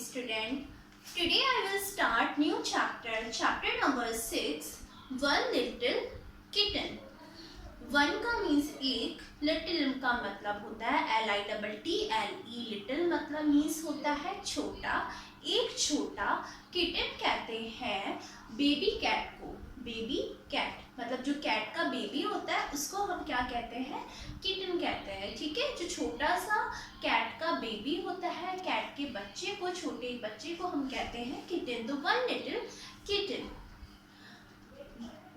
student. Today I will start new chapter, chapter number 6, One Little Kitten. One का means एक, little का मतलब होता है LITTLE, लिटिल मतलब मीन्स होता है छोटा, एक छोटा। किटन कहते हैं बेबी कैट को, बेबी कैट मतलब जो कैट का बेबी होता है उसको हम क्या कहते हैं, किटन कहते हैं। ठीक है, जो छोटा सा कैट का बेबी होता है, कैट के बच्चे को, छोटे बच्चे को हम कहते हैं किटन। तो one little kitten.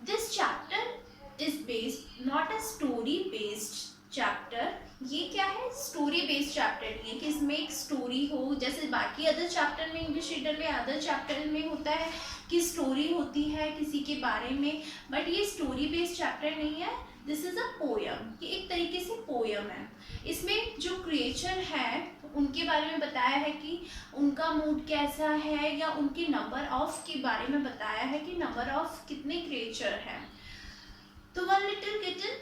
This chapter is based not a story based chapter. ये क्या है, स्टोरी बेस्ड चैप्टर नहीं है कि इसमें एक स्टोरी हो, जैसे बाकी अदर चैप्टर में, इंग्लिश रीडर में, अदर चैप्टर में होता है कि स्टोरी होती है किसी के बारे में, बट ये स्टोरी बेस्ड चैप्टर नहीं है। दिस इज अ पोयम, ये एक तरीके से पोयम है। इसमें जो क्रिएचर है उनके बारे में बताया है कि उनका मूड कैसा है, या उनके नंबर ऑफ के बारे में बताया है कि नंबर ऑफ कितने क्रिएचर हैं। तो one little kitten,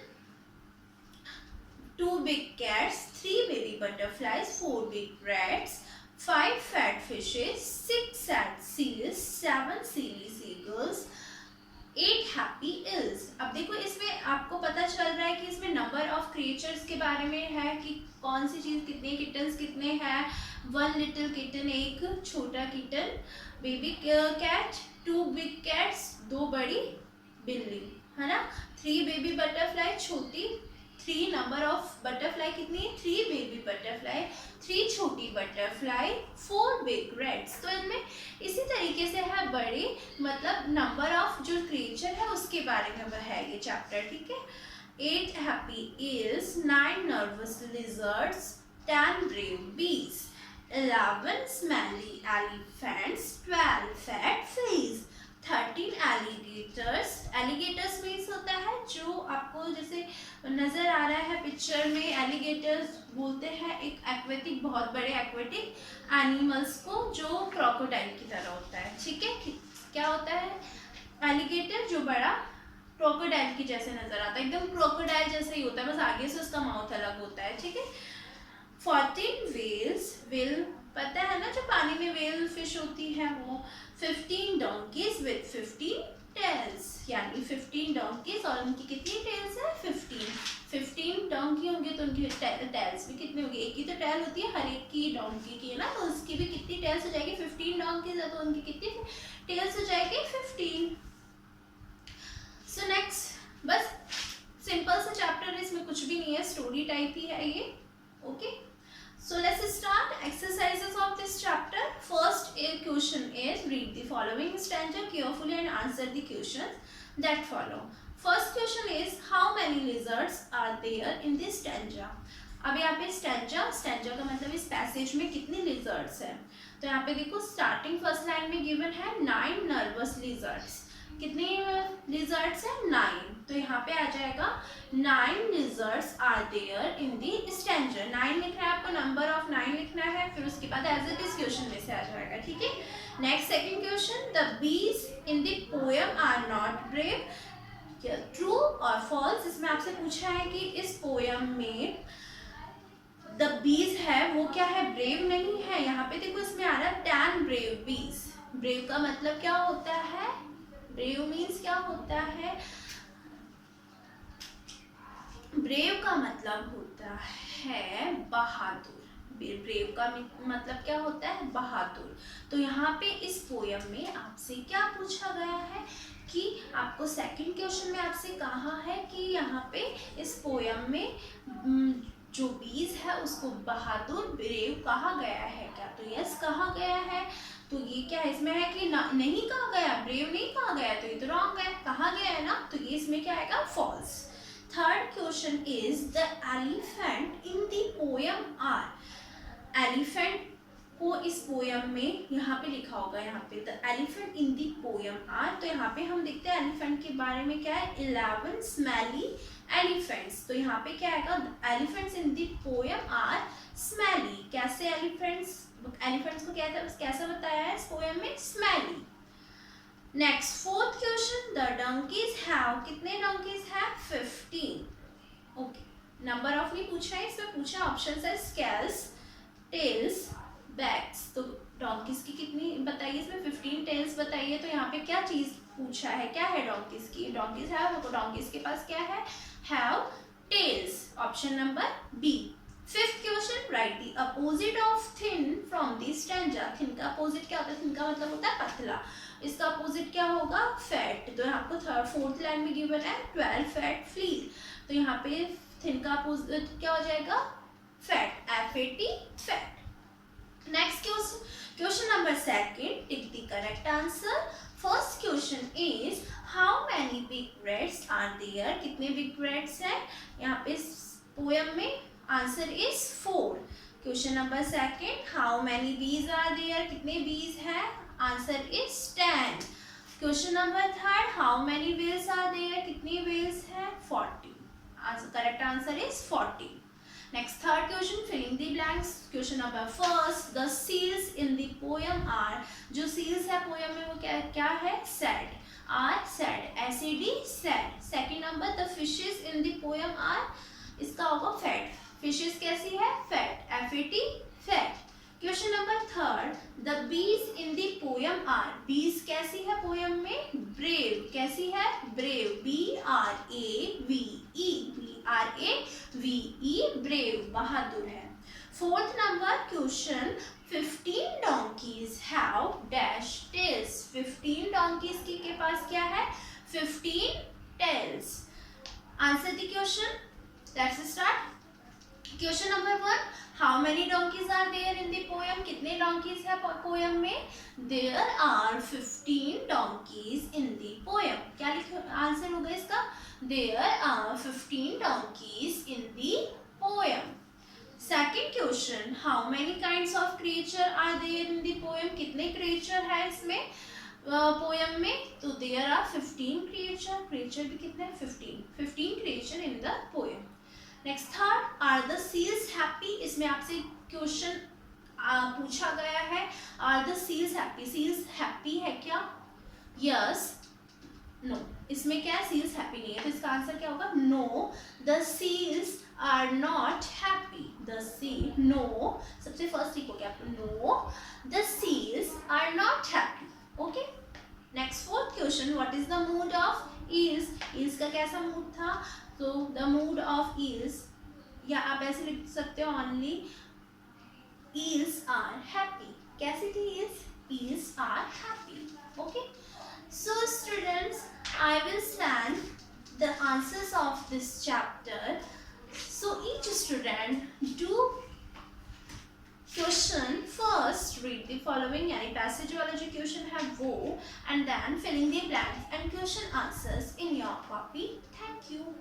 two big cats, three baby butterflies, four big rats, five fat fishes, six sad seals, seven silly seagulls, eight happy eels. अब देखो इसमें आपको पता चल रहा है कि इसमें नंबर ऑफ क्रिएचर्स के बारे में है कि कौन सी चीज कितने, किटन्स कितने हैं। वन लिटिल किटन एक छोटा kitten, baby cat, two big cats दो बड़ी बिल्ली, है ना। थ्री बेबी बटरफ्लाई छोटी, थ्री नंबर ऑफ बटरफ्लाई कितनी है, थ्री बेबी बटरफ्लाई, थ्री छोटी बटरफ्लाई, फोर बिग रैट्स। तो इनमें इसी तरीके से है बड़े मतलब नंबर ऑफ जो क्रिएचर है उसके बारे में है ये चैप्टर। ठीक है, 8 happy eels, 9 nervous lizards, 10 brave bees, 11 smelly elephants, 12 fat fleas, 13 alligators. Alligators means होता है जो आपको जैसे नजर आ रहा है पिक्चर में, एलिगेटर्स बोलते हैं एक एक्वेटिक, बहुत बड़े एक्वेटिक एनिमल्स को जो क्रोकोडाइल की तरह होता है। ठीक है, क्या होता है एलिगेटर, जो बड़ा क्रोकोडाइल की जैसे नजर आता है, एकदम क्रोकोडाइल जैसे ही होता है, बस आगे से उसका माउथ अलग होता है। ठीक है, 14 वेल्स, वेल पता है ना जो पानी में वेल फिश होती है वो। 15 डोंकीज विद 15 टेल्स, यानी 15 डोंकीज और उनकी कितनी टेल्स है, 15 डोंकी होंगे तो उनकी टेल्स भी कितनी होगी, एक ही तो टेल होती है हर एक की डोंकी की, है ना, तो उसकी भी कितनी टेल्स हो जाएगी, 15 डोंकीज है तो उनकी कितनी टेल्स हो जाएगी, 15। सो नेक्स्ट, बस सिंपल सा चैप्टर है, इसमें कुछ भी नहीं है, स्टोरी टाइप ही है ये। Okay, so let's start exercises of this chapter. First question is, read the following stanza carefully and answer the questions that follow. First question is, how many lizards are there in this stanza? अब यहाँ पे stanza का मतलब इस passage में कितने lizards हैं। तो यहाँ पे देखो स्टार्टिंग फर्स्ट लाइन में गिवन है 9 नर्वस लिजर्ड्स। कितने लिजर्ड्स हैं, 9। तो यहाँ पे आ जाएगा 9 lizards are there in the stanza. 9 लिखना है आपको, नंबर ऑफ 9 लिखना है, फिर उसके बाद एज इट इज क्वेश्चन में से आ जाएगा। ठीक है, next second question, the bees in the poem are not brave, true और फॉल्स। इसमें आपसे पूछा है कि इस पोएम में द बीज है वो क्या है, ब्रेव नहीं है। यहाँ पे देखो इसमें आ रहा है 10 ब्रेव बीज। ब्रेव का मतलब क्या होता है, ब्रेव मीन्स क्या होता है, ब्रेव का मतलब होता है बहादुर। ब्रेव का मतलब क्या होता है, बहादुर। तो यहाँ पे इस पोयम में आपसे क्या पूछा गया है कि आपको सेकंड क्वेश्चन में आपसे कहा है कि यहाँ पे इस पोयम में जो बीज है उसको बहादुर, ब्रेव कहा गया है क्या, तो यस कहा गया है। तो ये क्या है, इसमें है कि नहीं कहा गया, ब्रेव नहीं कहा गया, तो ये तो रॉन्ग है, कहा गया है ना, तो ये इसमें क्या आएगा, false. Third question is, the elephant in the poem are. Elephant को इस पोयम में यहाँ पे लिखा होगा, यहाँ पे the elephant in the poem are. तो यहाँ पे हम देखते हैं एलिफेंट के बारे में क्या है, 11 स्मेली एलिफेंट्स। तो यहाँ पे क्या आएगा, elephants in the poem are smelly. कैसे एलिफेंट्स को कैसा बताया है इस पोयम में, smelly. Next fourth question, the donkeys have, कितने डंकीज है, 15। ओके, नंबर ऑफ नहीं पूछा है, इसमें पूछा ऑप्शन है स्केल्स, टेल्स, बैक्स। तो डोंकीज की कितनी बताइए, इसमें 15 टेल्स बताइए। तो यहाँ पे क्या चीज पूछा है, क्या है डोंकीज की, डोंकीज है, तो डोंकीज के पास क्या है, have tails. Option number B. Fifth question, write the opposite of thin from the stanza. Thin का अपोजिट क्या होता है, थिन का मतलब होता है पतला, इसका अपोजिट क्या होगा, फैट। तो यहाँ आपको फोर्थ लाइन में गिवन है 12 फैट फ्लीज, तो यहाँ पे थिन का अपोजिट क्या हो जाएगा, fat, FAT, fat. Next question number second, take the correct answer. First question is how many big rats are there? कितने big rats हैं यहाँ पे पोयम में, answer is 4. Question number second, how many bees are there? कितने bees हैं, answer is 10. Question number third, how many whales are there? कितनी whales हैं, 40. Correct answer is 40. Next, third question, filling the blanks. Question number first, the seals in the poem are, जो seals है poem में वो क्या है, sad, are sad, SAD, sad. Second number, the fishes in the poem are, इसका होगा fat, fishes कैसी है, fat, FAT, fat. Question number third, the bees in the poem are, bees कैसी है poem में, brave, कैसी है, brave, BRAVE, BRAVE, brave, बहादुर है. Fourth number question, 15 donkeys have dash tails. 15 donkeys के पास क्या है, 15 tails. Answer the question. Let's start. Question number 1, how many donkeys are there in the poem? कितने donkeys है poem में? There are 15 donkeys in the poem. क्या answer होगा इसका? There are 15 donkeys in the poem. Second question, how many kinds of creature are there in the poem? कितने creature है इसमें poem में? तो there are 15 creature. Creature भी कितने हैं? 15 creature in the poem. Next, third, are the seals happy? इसमें आपसे क्वेश्चन पूछा गया है, are the seals happy? seals happy है क्या? Yes, no. इसमें क्या है, seals happy नहीं है, तो इसका आंसर क्या होगा, no. The seals are not happy. No. सबसे फर्स्ट ठीक हो गया, no. The seals are not happy. Okay. Next, fourth question, what is the mood of eels? eels का कैसा mood था? तो the mood of eels, या आप ऐसे लिख सकते हो only eels are happy. कैसी थी eels? eels are happy. Okay. So students, I will send the answers of this chapter. So each student do question first, read the following, यानी passage वाला जो question है वो, and then filling the blanks and question answers in your copy. Thank you.